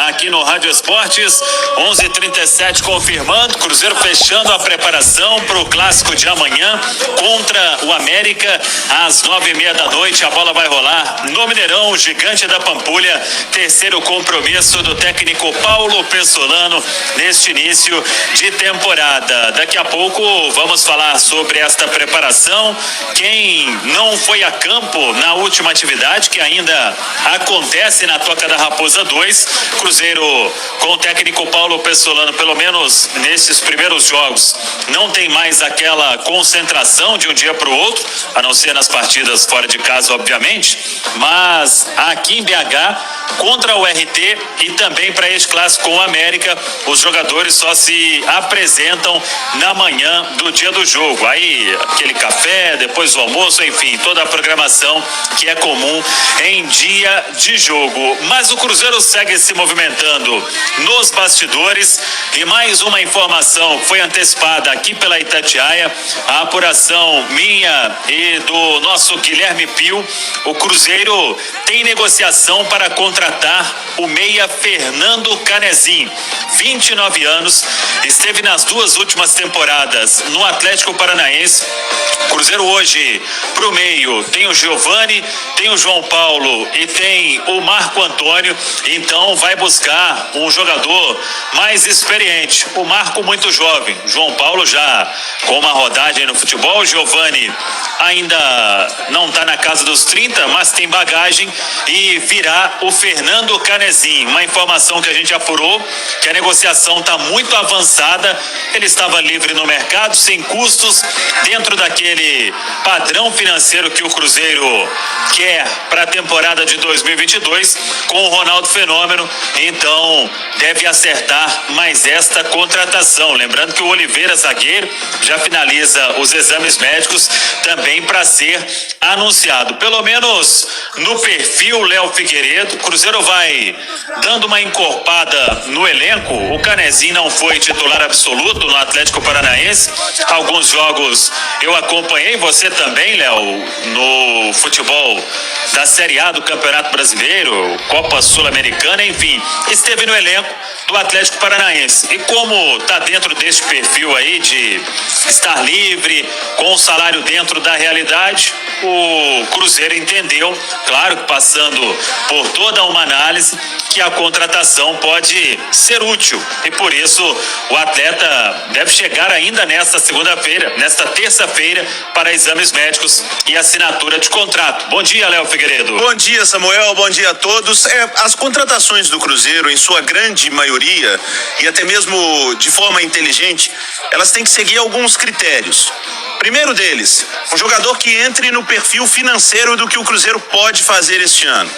Aqui no Rádio Esportes, 11h37, confirmando, Cruzeiro fechando a preparação para o clássico de amanhã contra o América, às 9h30 da noite. A bola vai rolar no Mineirão, Gigante da Pampulha, terceiro compromisso do técnico Paulo Pessolano neste início de temporada. Daqui a pouco vamos falar sobre esta preparação, quem não foi a campo na última atividade, que ainda acontece na Toca da Raposa 2, Cruzeiro com o técnico Paulo Pessolano, pelo menos nesses primeiros jogos, não tem mais aquela concentração de um dia para o outro, a não ser nas partidas fora de casa, obviamente, mas aqui em BH, contra o RT e também para este clássico com o América, os jogadores só se apresentam na manhã do dia do jogo. Aí, aquele café, depois do almoço, enfim, toda a programação que é comum em dia de jogo. Mas o Cruzeiro segue se movimentando nos bastidores e mais uma informação foi antecipada aqui pela Itatiaia, a apuração minha e do nosso Guilherme Pio. O Cruzeiro tem negociação para contratar o meia Fernando Canezin, 29 anos, esteve nas duas últimas temporadas no Atlético Paranaense. Cruzeiro hoje pro meio tem o Giovani, tem o João Paulo e tem o Marco Antônio, então vai buscar um jogador mais experiente. O Marco muito jovem, João Paulo já com uma rodagem no futebol, o Giovani ainda não está na casa dos 30, mas tem bagagem, e virá o Fernando Canezin. Uma informação que a gente apurou, que a negociação está muito avançada, ele estava livre no mercado, sem custos, dentro daquele padrão financeiro que o Cruzeiro quer para a temporada de 2022, com o Ronaldo Fenômeno, então deve acertar mais esta contratação. Lembrando que o Oliveira, zagueiro, já finaliza os exames médicos também para ser anunciado. Pelo menos no perfil Léo Figueiredo, o Cruzeiro vai dando uma encorpada no elenco. O Canezin não foi titular absoluto no Atlético Paranaense. Alguns jogos eu acompanhei, você também, Léo, no futebol da Série A do Campeonato Brasileiro, Copa Sul-Americana, enfim, esteve no elenco do Atlético Paranaense. E como está dentro deste perfil aí de estar livre, com o salário dentro da realidade, o Cruzeiro entendeu, claro que passando por toda uma análise, que a contratação pode ser útil, e por isso o atleta deve chegar ainda nesta terça-feira para exames médicos e assinatura de contrato. Bom dia, Léo Figueiredo. Bom dia, Samuel, bom dia a todos. As contratações do Cruzeiro, em sua grande maioria, e até mesmo de forma inteligente, elas têm que seguir alguns critérios. Primeiro deles, um jogador que entre no perfil financeiro do que o Cruzeiro pode fazer este ano.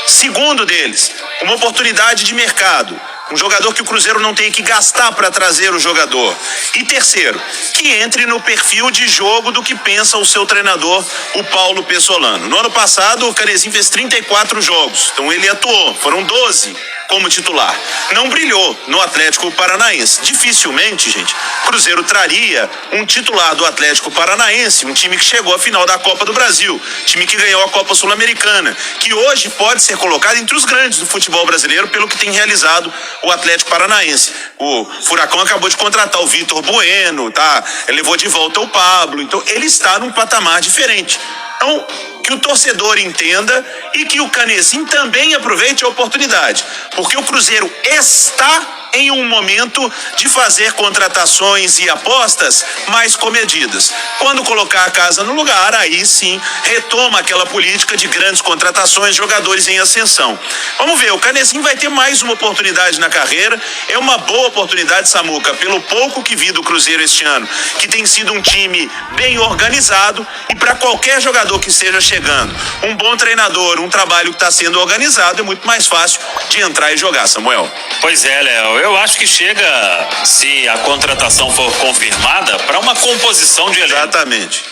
Segundo deles, uma oportunidade de mercado. Um jogador que o Cruzeiro não tem que gastar para trazer o jogador. E terceiro, que entre no perfil de jogo do que pensa o seu treinador, o Paulo Pessolano. No ano passado, o Canezin fez 34 jogos, então ele atuou, foram 12 como titular. Não brilhou no Atlético Paranaense. Dificilmente, gente, o Cruzeiro traria um titular do Atlético Paranaense, um time que chegou à final da Copa do Brasil, time que ganhou a Copa Sul-Americana, que hoje pode ser colocado entre os grandes do futebol brasileiro pelo que tem realizado o Atlético Paranaense. O Furacão acabou de contratar o Vitor Bueno, tá? Ele levou de volta o Pablo, então ele está num patamar diferente. Então, que o torcedor entenda e que o Canezin também aproveite a oportunidade, porque o Cruzeiro está em um momento de fazer contratações e apostas mais comedidas. Quando colocar a casa no lugar, aí sim retoma aquela política de grandes contratações, jogadores em ascensão. Vamos ver, o Canezin vai ter mais uma oportunidade na carreira. É uma boa oportunidade, Samuca, pelo pouco que vi do Cruzeiro este ano, que tem sido um time bem organizado, e para qualquer jogador que esteja chegando, um bom treinador, um trabalho que está sendo organizado, é muito mais fácil de entrar e jogar, Samuel. Pois é, Léo, eu acho que chega, se a contratação for confirmada, para uma composição de elenco. Exatamente.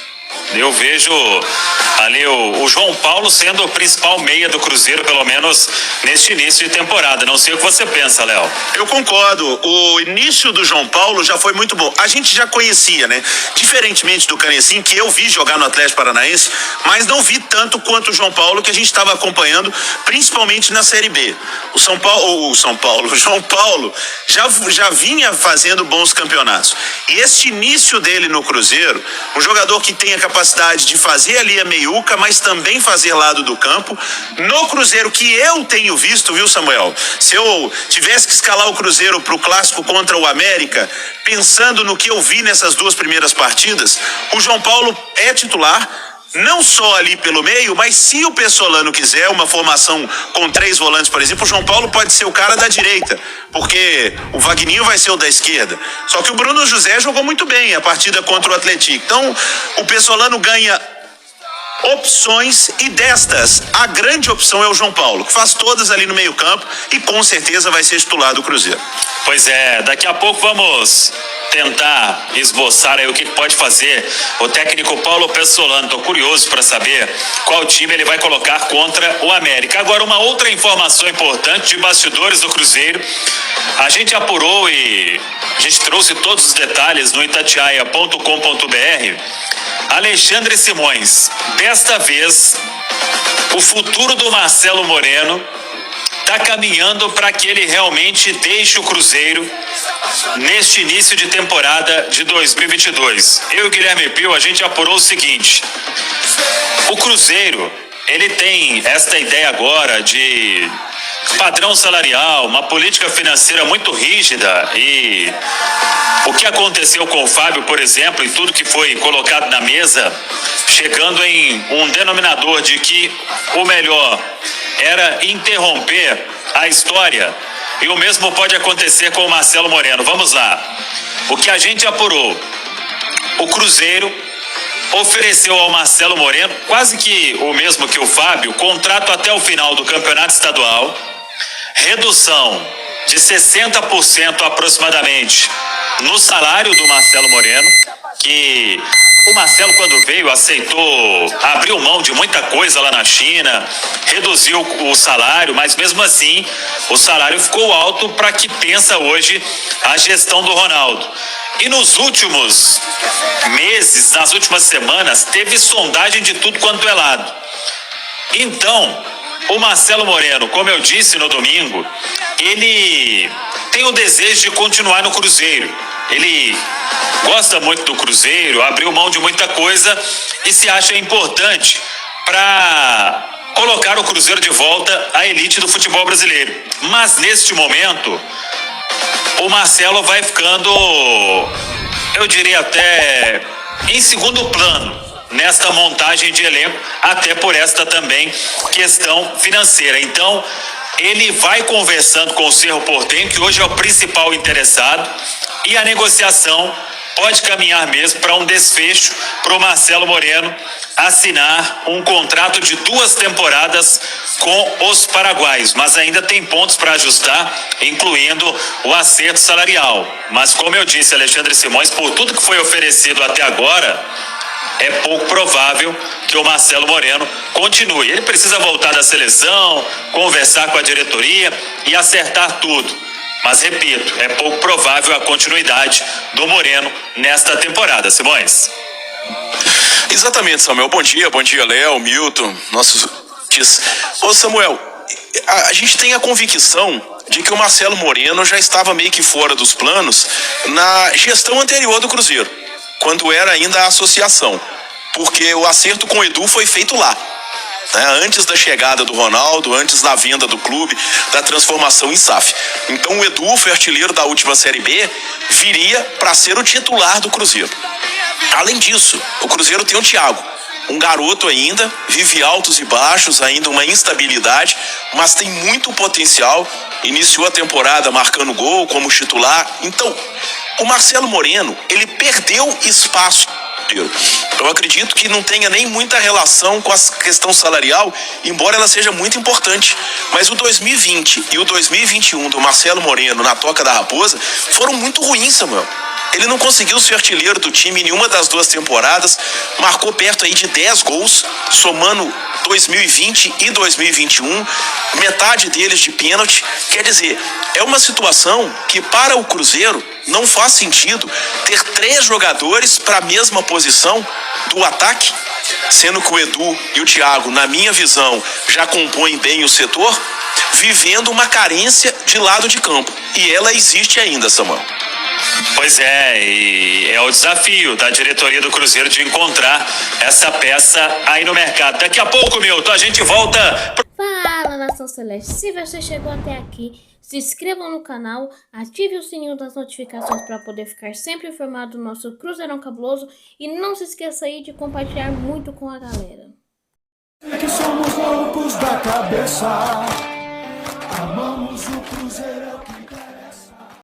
Eu vejo ali o João Paulo sendo o principal meia do Cruzeiro, pelo menos neste início de temporada. Não sei o que você pensa, Léo. Eu concordo. O início do João Paulo já foi muito bom. A gente já conhecia, né? Diferentemente do Canecim, que eu vi jogar no Atlético Paranaense, mas não vi tanto quanto o João Paulo, que a gente estava acompanhando, principalmente na Série B. O João Paulo já vinha fazendo bons campeonatos. E este início dele no Cruzeiro, um jogador que tem a capacidade de fazer ali a meiuca, mas também fazer lado do campo. No Cruzeiro, que eu tenho visto, viu, Samuel? Se eu tivesse que escalar o Cruzeiro pro clássico contra o América, pensando no que eu vi nessas duas primeiras partidas, o João Paulo é titular, não só ali pelo meio, mas se o Pessolano quiser uma formação com 3 volantes, por exemplo, o João Paulo pode ser o cara da direita, porque o Vagninho vai ser o da esquerda. Só que o Bruno José jogou muito bem a partida contra o Atlético. Então, o Pessolano ganha opções, e destas, a grande opção é o João Paulo, que faz todas ali no meio campo e com certeza vai ser titular do Cruzeiro. Pois é, daqui a pouco vamos tentar esboçar aí o que pode fazer o técnico Paulo Pessolano. Tô curioso para saber qual time ele vai colocar contra o América. Agora, uma outra informação importante de bastidores do Cruzeiro, a gente apurou e a gente trouxe todos os detalhes no itatiaia.com.br. Alexandre Simões, desta vez o futuro do Marcelo Moreno está caminhando para que ele realmente deixe o Cruzeiro neste início de temporada de 2022. Eu e o Guilherme Pio, a gente apurou o seguinte: o Cruzeiro, ele tem esta ideia agora de padrão salarial, uma política financeira muito rígida, e o que aconteceu com o Fábio, por exemplo, e tudo que foi colocado na mesa, chegando em um denominador de que o melhor era interromper a história, e o mesmo pode acontecer com o Marcelo Moreno. Vamos lá. O que a gente apurou: o Cruzeiro ofereceu ao Marcelo Moreno, quase que o mesmo que o Fábio, contrato até o final do campeonato estadual, redução de 60% aproximadamente no salário do Marcelo Moreno, que o Marcelo, quando veio, aceitou, abriu mão de muita coisa lá na China, reduziu o salário, mas mesmo assim o salário ficou alto para que pensa hoje a gestão do Ronaldo. E nos últimos meses, nas últimas semanas, teve sondagem de tudo quanto é lado. Então, o Marcelo Moreno, como eu disse no domingo, ele tem o desejo de continuar no Cruzeiro. Ele gosta muito do Cruzeiro, abriu mão de muita coisa e se acha importante para colocar o Cruzeiro de volta à elite do futebol brasileiro. Mas neste momento, o Marcelo vai ficando, eu diria até, em segundo plano nesta montagem de elenco, até por esta também questão financeira. Então, ele vai conversando com o Cerro Porteño, que hoje é o principal interessado, e a negociação pode caminhar mesmo para um desfecho para o Marcelo Moreno assinar um contrato de 2 temporadas com os paraguaios, mas ainda tem pontos para ajustar, incluindo o acerto salarial. Mas como eu disse, Alexandre Simões, por tudo que foi oferecido até agora, é pouco provável que o Marcelo Moreno continue. Ele precisa voltar da seleção, conversar com a diretoria e acertar tudo. Mas, repito, é pouco provável a continuidade do Moreno nesta temporada. Simões. Exatamente, Samuel. Bom dia, Léo, Milton, nossos... Ô, Samuel, a gente tem a convicção de que o Marcelo Moreno já estava meio que fora dos planos na gestão anterior do Cruzeiro, quando era ainda a associação, porque o acerto com o Edu foi feito lá, né? Antes da chegada do Ronaldo, antes da venda do clube, da transformação em SAF. Então o Edu, foi artilheiro da última Série B, viria para ser o titular do Cruzeiro. Além disso, o Cruzeiro tem o Thiago, um garoto ainda, vive altos e baixos, ainda uma instabilidade, mas tem muito potencial, iniciou a temporada marcando gol como titular. Então, o Marcelo Moreno, ele perdeu espaço. Eu acredito que não tenha nem muita relação com a questão salarial, embora ela seja muito importante. Mas o 2020 e o 2021 do Marcelo Moreno na Toca da Raposa foram muito ruins, Samuel. Ele não conseguiu ser artilheiro do time em nenhuma das duas temporadas, marcou perto aí de 10 gols, somando 2020 e 2021, metade deles de pênalti. Quer dizer, é uma situação que para o Cruzeiro não faz sentido ter 3 jogadores para a mesma posição do ataque, sendo que o Edu e o Thiago, na minha visão, já compõem bem o setor, vivendo uma carência de lado de campo. E ela existe ainda, Samuel. Pois é, e é o desafio da diretoria do Cruzeiro de encontrar essa peça aí no mercado. Daqui a pouco, Milton, a gente volta. Fala, Nação Celeste! Se você chegou até aqui, se inscreva no canal, ative o sininho das notificações para poder ficar sempre informado do nosso Cruzeirão Cabuloso e não se esqueça aí de compartilhar muito com a galera. Que somos loucos da cabeça, amamos o Cruzeiro.